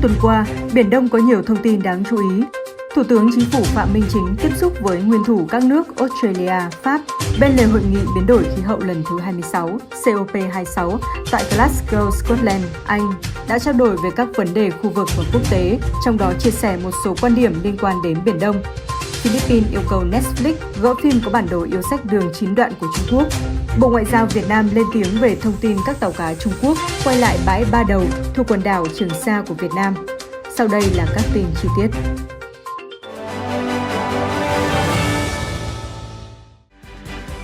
tuần qua, Biển Đông có nhiều thông tin đáng chú ý. Thủ tướng Chính phủ Phạm Minh Chính tiếp xúc với nguyên thủ các nước Australia, Pháp bên lề hội nghị biến đổi khí hậu lần thứ 26 COP26 tại Glasgow, Scotland, Anh đã trao đổi về các vấn đề khu vực và quốc tế, trong đó chia sẻ một số quan điểm liên quan đến Biển Đông. Philippines yêu cầu Netflix gỡ phim có bản đồ yêu sách đường 9 đoạn của Trung Quốc. Bộ Ngoại giao Việt Nam lên tiếng về thông tin các tàu cá Trung Quốc quay lại bãi Ba Đầu thuộc quần đảo Trường Sa của Việt Nam. Sau đây là các tin chi tiết.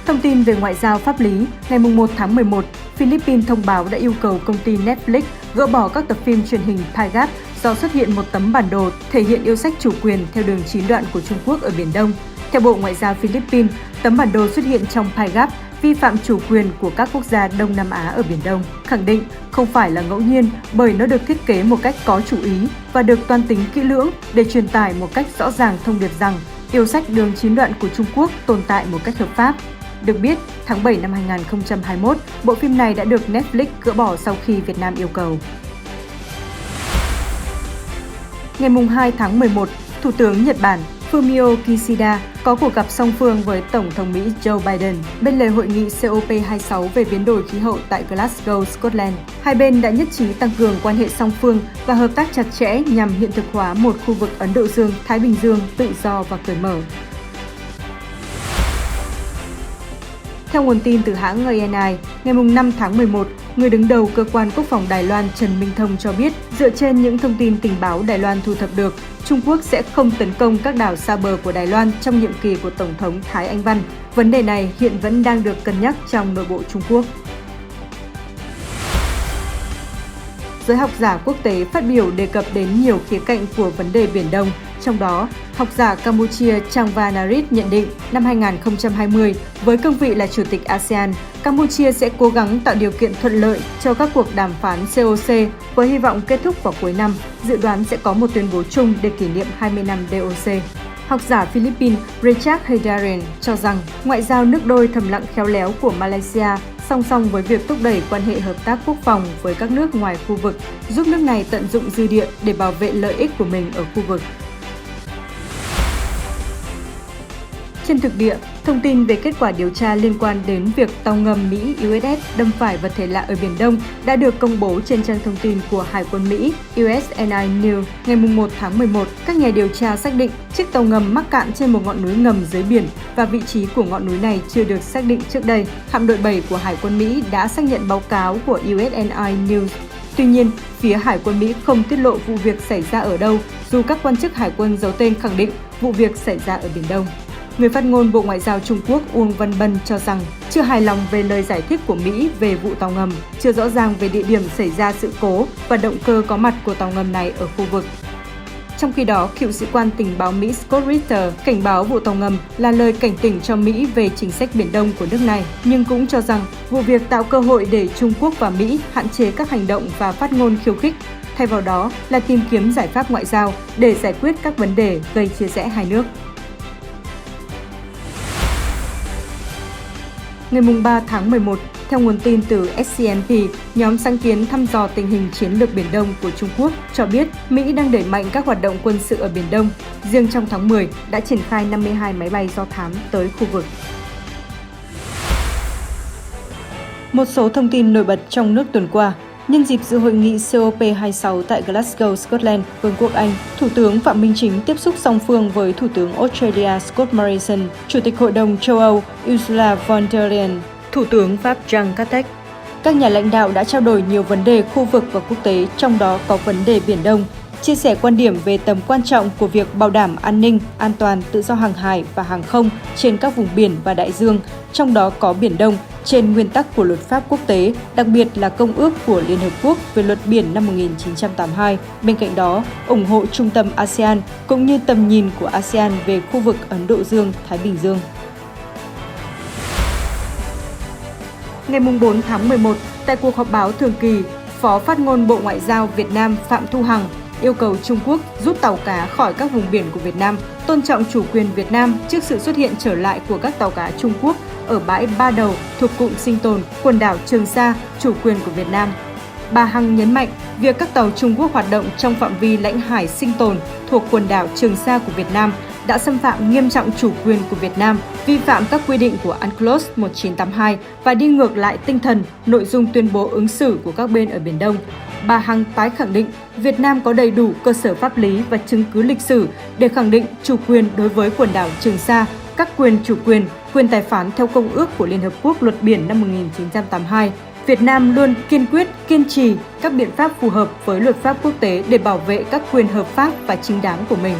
Thông tin về ngoại giao pháp lý, ngày 1 tháng 11, Philippines thông báo đã yêu cầu công ty Netflix gỡ bỏ các tập phim truyền hình Pagap do xuất hiện một tấm bản đồ thể hiện yêu sách chủ quyền theo đường 9 đoạn của Trung Quốc ở Biển Đông. Theo Bộ Ngoại giao Philippines, tấm bản đồ xuất hiện trong Pagap vi phạm chủ quyền của các quốc gia Đông Nam Á ở Biển Đông, khẳng định không phải là ngẫu nhiên bởi nó được thiết kế một cách có chủ ý và được toan tính kỹ lưỡng để truyền tải một cách rõ ràng thông điệp rằng yêu sách đường 9 đoạn của Trung Quốc tồn tại một cách hợp pháp. Được biết, tháng 7 năm 2021, bộ phim này đã được Netflix gỡ bỏ sau khi Việt Nam yêu cầu. Ngày 2 tháng 11, Thủ tướng Nhật Bản Fumio Kishida có cuộc gặp song phương với Tổng thống Mỹ Joe Biden bên lề hội nghị COP26 về biến đổi khí hậu tại Glasgow, Scotland. Hai bên đã nhất trí tăng cường quan hệ song phương và hợp tác chặt chẽ nhằm hiện thực hóa một khu vực Ấn Độ Dương-Thái Bình Dương tự do và cởi mở. Theo nguồn tin từ hãng ANI, ngày 5 tháng 11, người đứng đầu cơ quan quốc phòng Đài Loan Trần Minh Thông cho biết, dựa trên những thông tin tình báo Đài Loan thu thập được, Trung Quốc sẽ không tấn công các đảo xa bờ của Đài Loan trong nhiệm kỳ của Tổng thống Thái Anh Văn. Vấn đề này hiện vẫn đang được cân nhắc trong nội bộ Trung Quốc. Giới học giả quốc tế phát biểu đề cập đến nhiều khía cạnh của vấn đề Biển Đông. Trong đó, học giả Campuchia Changvanarit nhận định năm 2020, với cương vị là Chủ tịch ASEAN, Campuchia sẽ cố gắng tạo điều kiện thuận lợi cho các cuộc đàm phán COC với hy vọng kết thúc vào cuối năm, dự đoán sẽ có một tuyên bố chung để kỷ niệm 20 năm DOC. Học giả Philippines Richard Heydarian cho rằng ngoại giao nước đôi thầm lặng khéo léo của Malaysia song song với việc thúc đẩy quan hệ hợp tác quốc phòng với các nước ngoài khu vực, giúp nước này tận dụng dư địa để bảo vệ lợi ích của mình ở khu vực. Trên thực địa, thông tin về kết quả điều tra liên quan đến việc tàu ngầm Mỹ USS đâm phải vật thể lạ ở Biển Đông đã được công bố trên trang thông tin của Hải quân Mỹ USNI News ngày 1 tháng 11. Các nhà điều tra xác định chiếc tàu ngầm mắc cạn trên một ngọn núi ngầm dưới biển và vị trí của ngọn núi này chưa được xác định trước đây. Hạm đội 7 của Hải quân Mỹ đã xác nhận báo cáo của USNI News. Tuy nhiên, phía Hải quân Mỹ không tiết lộ vụ việc xảy ra ở đâu, dù các quan chức Hải quân giấu tên khẳng định vụ việc xảy ra ở Biển Đông. Người phát ngôn Bộ Ngoại giao Trung Quốc Uông Văn Bân cho rằng chưa hài lòng về lời giải thích của Mỹ về vụ tàu ngầm, chưa rõ ràng về địa điểm xảy ra sự cố và động cơ có mặt của tàu ngầm này ở khu vực. Trong khi đó, cựu sĩ quan tình báo Mỹ Scott Ritter cảnh báo vụ tàu ngầm là lời cảnh tỉnh cho Mỹ về chính sách Biển Đông của nước này, nhưng cũng cho rằng vụ việc tạo cơ hội để Trung Quốc và Mỹ hạn chế các hành động và phát ngôn khiêu khích, thay vào đó là tìm kiếm giải pháp ngoại giao để giải quyết các vấn đề gây chia rẽ hai nước. Ngày 3 tháng 11, theo nguồn tin từ SCMP, nhóm sáng kiến thăm dò tình hình chiến lược Biển Đông của Trung Quốc cho biết Mỹ đang đẩy mạnh các hoạt động quân sự ở Biển Đông. Riêng trong tháng 10 đã triển khai 52 máy bay do thám tới khu vực. Một số thông tin nổi bật trong nước tuần qua. Nhân dịp dự hội nghị COP26 tại Glasgow, Scotland, Vương quốc Anh, Thủ tướng Phạm Minh Chính tiếp xúc song phương với Thủ tướng Australia Scott Morrison, Chủ tịch Hội đồng châu Âu Ursula von der Leyen, Thủ tướng Pháp Jean Castex. Các nhà lãnh đạo đã trao đổi nhiều vấn đề khu vực và quốc tế, trong đó có vấn đề Biển Đông, chia sẻ quan điểm về tầm quan trọng của việc bảo đảm an ninh, an toàn, tự do hàng hải và hàng không trên các vùng biển và đại dương, trong đó có Biển Đông, trên nguyên tắc của luật pháp quốc tế, đặc biệt là Công ước của Liên Hợp Quốc về luật biển năm 1982. Bên cạnh đó, ủng hộ trung tâm ASEAN cũng như tầm nhìn của ASEAN về khu vực Ấn Độ Dương-Thái Bình Dương. Ngày 4 tháng 11, tại cuộc họp báo thường kỳ, Phó Phát ngôn Bộ Ngoại giao Việt Nam Phạm Thu Hằng yêu cầu Trung Quốc rút tàu cá khỏi các vùng biển của Việt Nam, tôn trọng chủ quyền Việt Nam trước sự xuất hiện trở lại của các tàu cá Trung Quốc ở bãi Ba Đầu thuộc cụm sinh tồn quần đảo Trường Sa, chủ quyền của Việt Nam. bà Hằng nhấn mạnh việc các tàu Trung Quốc hoạt động trong phạm vi lãnh hải sinh tồn thuộc quần đảo Trường Sa của Việt Nam đã xâm phạm nghiêm trọng chủ quyền của Việt Nam, vi phạm các quy định của UNCLOS 1982 và đi ngược lại tinh thần, nội dung tuyên bố ứng xử của các bên ở Biển Đông. Bà Hằng tái khẳng định Việt Nam có đầy đủ cơ sở pháp lý và chứng cứ lịch sử để khẳng định chủ quyền đối với quần đảo Trường Sa, các quyền chủ quyền tài phán theo Công ước của Liên Hợp Quốc Luật Biển năm 1982. Việt Nam luôn kiên quyết, kiên trì các biện pháp phù hợp với luật pháp quốc tế để bảo vệ các quyền hợp pháp và chính đáng của mình.